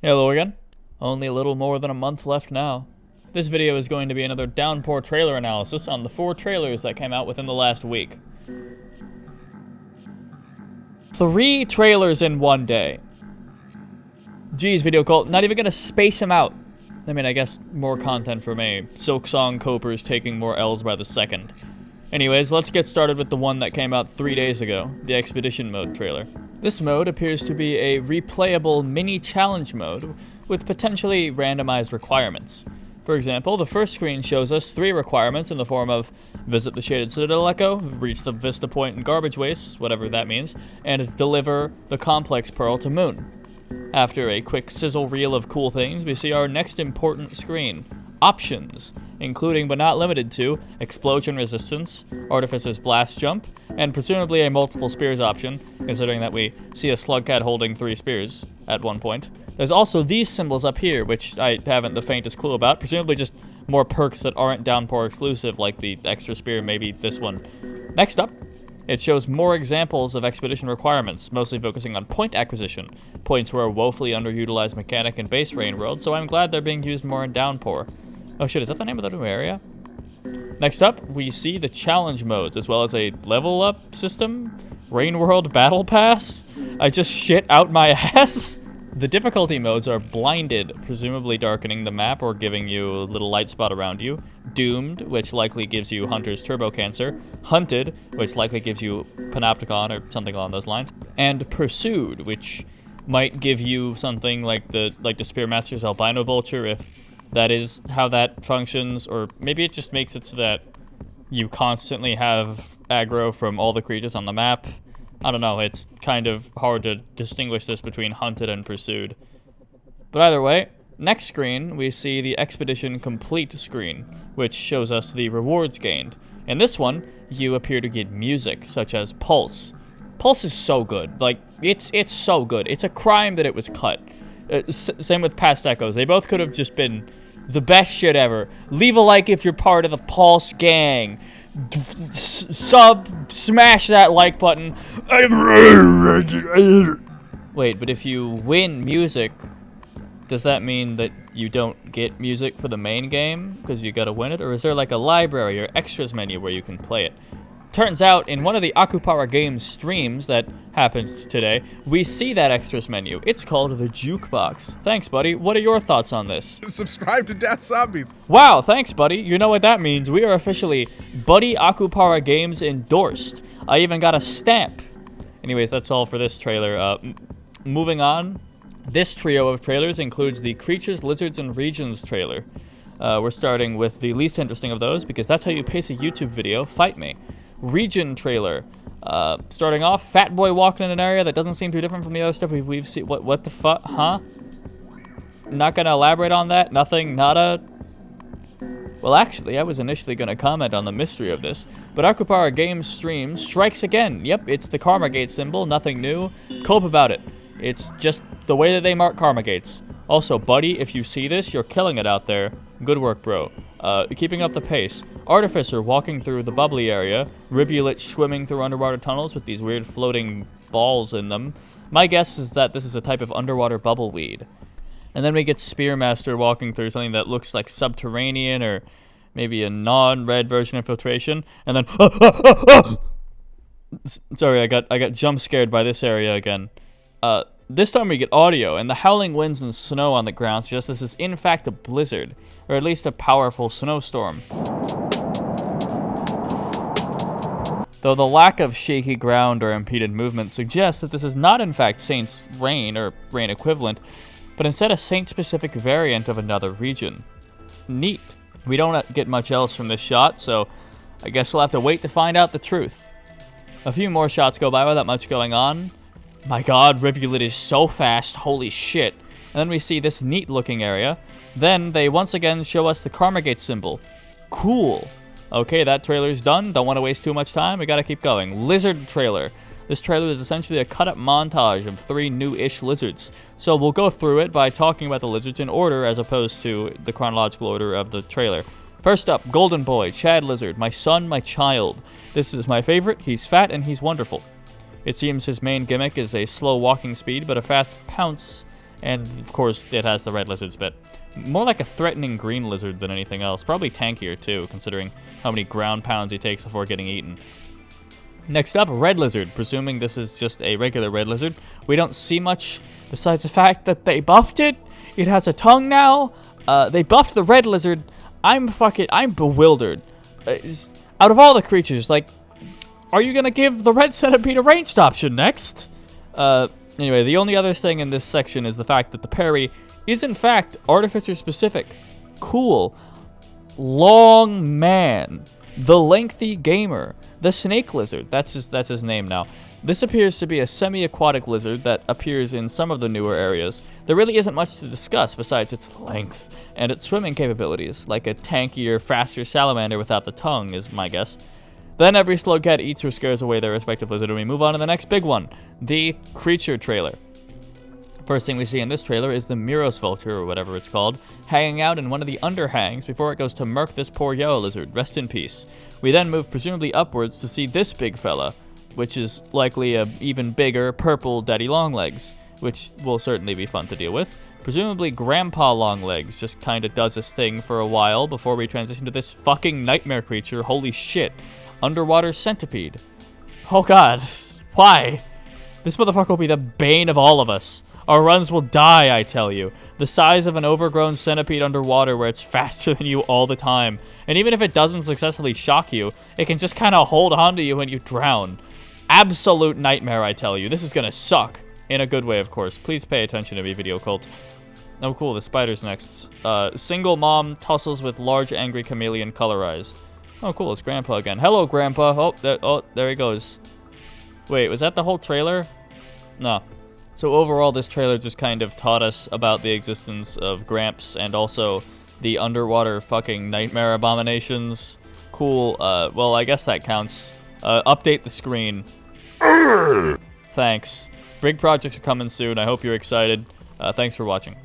Hello again. Only a little more than a month left now. This video is going to be another Downpour trailer analysis on the 4 trailers that came out within the last week. 3 trailers in one day. Geez, video cult, not even gonna space them out. I mean, I guess more content for me. Silksong Copers taking more L's by the second. Anyways, let's get started with the one that came out 3 days ago, the Expedition Mode trailer. This mode appears to be a replayable mini-challenge mode with potentially randomized requirements. For example, the first screen shows us 3 requirements in the form of visit the Shaded Citadel Echo, reach the Vista Point and Garbage Waste, whatever that means, and deliver the Complex Pearl to Moon. After a quick sizzle reel of cool things, we see our next important screen. Options, including but not limited to Explosion Resistance, Artificer's Blast Jump, and presumably a multiple spears option, considering that we see a Slugcat holding 3 spears at one point. There's also these symbols up here, which I haven't the faintest clue about, presumably just more perks that aren't Downpour exclusive, like the extra spear, maybe this one. Next up, it shows more examples of expedition requirements, mostly focusing on point acquisition. Points were a woefully underutilized mechanic in base Rain World, so I'm glad they're being used more in Downpour. Oh shit, is that the name of the new area? Next up, we see the challenge modes, as well as a level up system? Rain World Battle Pass? I just shit out my ass? The difficulty modes are Blinded, presumably darkening the map or giving you a little light spot around you. Doomed, which likely gives you Hunter's Turbo Cancer. Hunted, which likely gives you Panopticon or something along those lines. And Pursued, which might give you something like the Spearmaster's Albino Vulture, if that is how that functions, or maybe it just makes it so that you constantly have aggro from all the creatures on the map. I don't know, it's kind of hard to distinguish this between Hunted and Pursued. But either way, next screen, we see the Expedition Complete screen, which shows us the rewards gained. In this one, you appear to get music, such as Pulse. Pulse is so good. Like, it's so good. It's a crime that it was cut. Same with Past Echoes. They both could have just been the best shit ever. Leave a like if you're part of the Pulse gang. Smash that like button. Wait, but if you win music, does that mean that you don't get music for the main game because you gotta win it? Or is there like a library or extras menu where you can play it? Turns out, in one of the Akupara Games streams that happened today, we see that extras menu. It's called the Jukebox. Thanks, buddy. What are your thoughts on this? Subscribe to Daszombes. Wow, thanks, buddy. You know what that means. We are officially Buddy Akupara Games endorsed. I even got a stamp. Anyways, that's all for this trailer. Moving on, this trio of trailers includes the Creatures, Lizards, and Regions trailer. We're starting with the least interesting of those, because that's how you pace a YouTube video. Fight me. Region trailer. Starting off, Fat Boy walking in an area that doesn't seem too different from the other stuff we've seen. What the fuck? Huh? Not gonna elaborate on that? Nothing? Nada? Well, actually, I was initially gonna comment on the mystery of this, but Akupara Games stream strikes again. Yep, it's the Karma Gate symbol, nothing new. Cope about it. It's just the way that they mark Karma Gates. Also, buddy, if you see this, you're killing it out there. Good work, bro. Keeping up the pace. Artificer walking through the bubbly area. Rivulet swimming through underwater tunnels with these weird floating balls in them. My guess is that this is a type of underwater bubbleweed. And then we get Spearmaster walking through something that looks like subterranean or maybe a non-red version of Filtration. And then... Sorry, I got jump scared by this area again. This time we get audio, and the howling winds and snow on the ground suggest this is in fact a blizzard, or at least a powerful snowstorm. Though the lack of shaky ground or impeded movement suggests that this is not in fact Saint's rain, or rain equivalent, but instead a Saint-specific variant of another region. Neat. We don't get much else from this shot, so I guess we'll have to wait to find out the truth. A few more shots go by without much going on. My god, Rivulet is so fast, holy shit. And then we see this neat looking area. Then they once again show us the Karma Gate symbol. Cool. Okay, that trailer's done. Don't want to waste too much time. We gotta keep going. Lizard trailer. This trailer is essentially a cut-up montage of 3 new-ish lizards. So we'll go through it by talking about the lizards in order as opposed to the chronological order of the trailer. First up, Golden Boy, Chad Lizard, my son, my child. This is my favorite. He's fat and he's wonderful. It seems his main gimmick is a slow walking speed, but a fast pounce And, of course, it has the red lizard spit. More like a threatening green lizard than anything else. Probably tankier, too, considering how many ground pounds he takes before getting eaten. Next up, red lizard. Presuming this is just a regular red lizard. We don't see much besides the fact that they buffed it. It has a tongue now. They buffed the red lizard. I'm bewildered. Out of all the creatures, like, are you gonna give the red centipede a ranged option next? Anyway, the only other thing in this section is the fact that the parry is in fact artificer specific. Cool. Long Man, the lengthy gamer, the snake lizard. That's his name now. This appears to be a semi-aquatic lizard that appears in some of the newer areas. There really isn't much to discuss besides its length and its swimming capabilities, like a tankier, faster salamander without the tongue is my guess. Then every slowcat eats or scares away their respective lizard, and we move on to the next big one, the creature trailer. First thing we see in this trailer is the Miros vulture, or whatever it's called, hanging out in one of the underhangs before it goes to murk this poor yellow lizard. Rest in peace. We then move presumably upwards to see this big fella, which is likely a even bigger purple daddy longlegs, which will certainly be fun to deal with. Presumably Grandpa Longlegs just kinda does his thing for a while before we transition to this fucking nightmare creature. Holy shit. Underwater centipede. Oh god. Why? This motherfucker will be the bane of all of us. Our runs will die, I tell you. The size of an overgrown centipede underwater where it's faster than you all the time. And even if it doesn't successfully shock you, it can just kind of hold on to you when you drown. Absolute nightmare, I tell you. This is gonna suck. In a good way, of course. Please pay attention to me, video cult. Oh, cool. The spider's next. Single mom tussles with large angry chameleon color eyes. Oh, cool. It's Grandpa again. Hello, Grandpa. Oh, there he goes. Wait, was that the whole trailer? No. So overall, this trailer just kind of taught us about the existence of Gramps and also the underwater fucking nightmare abominations. Cool. Well, I guess that counts. Update the screen. Thanks. Big projects are coming soon. I hope you're excited. Thanks for watching.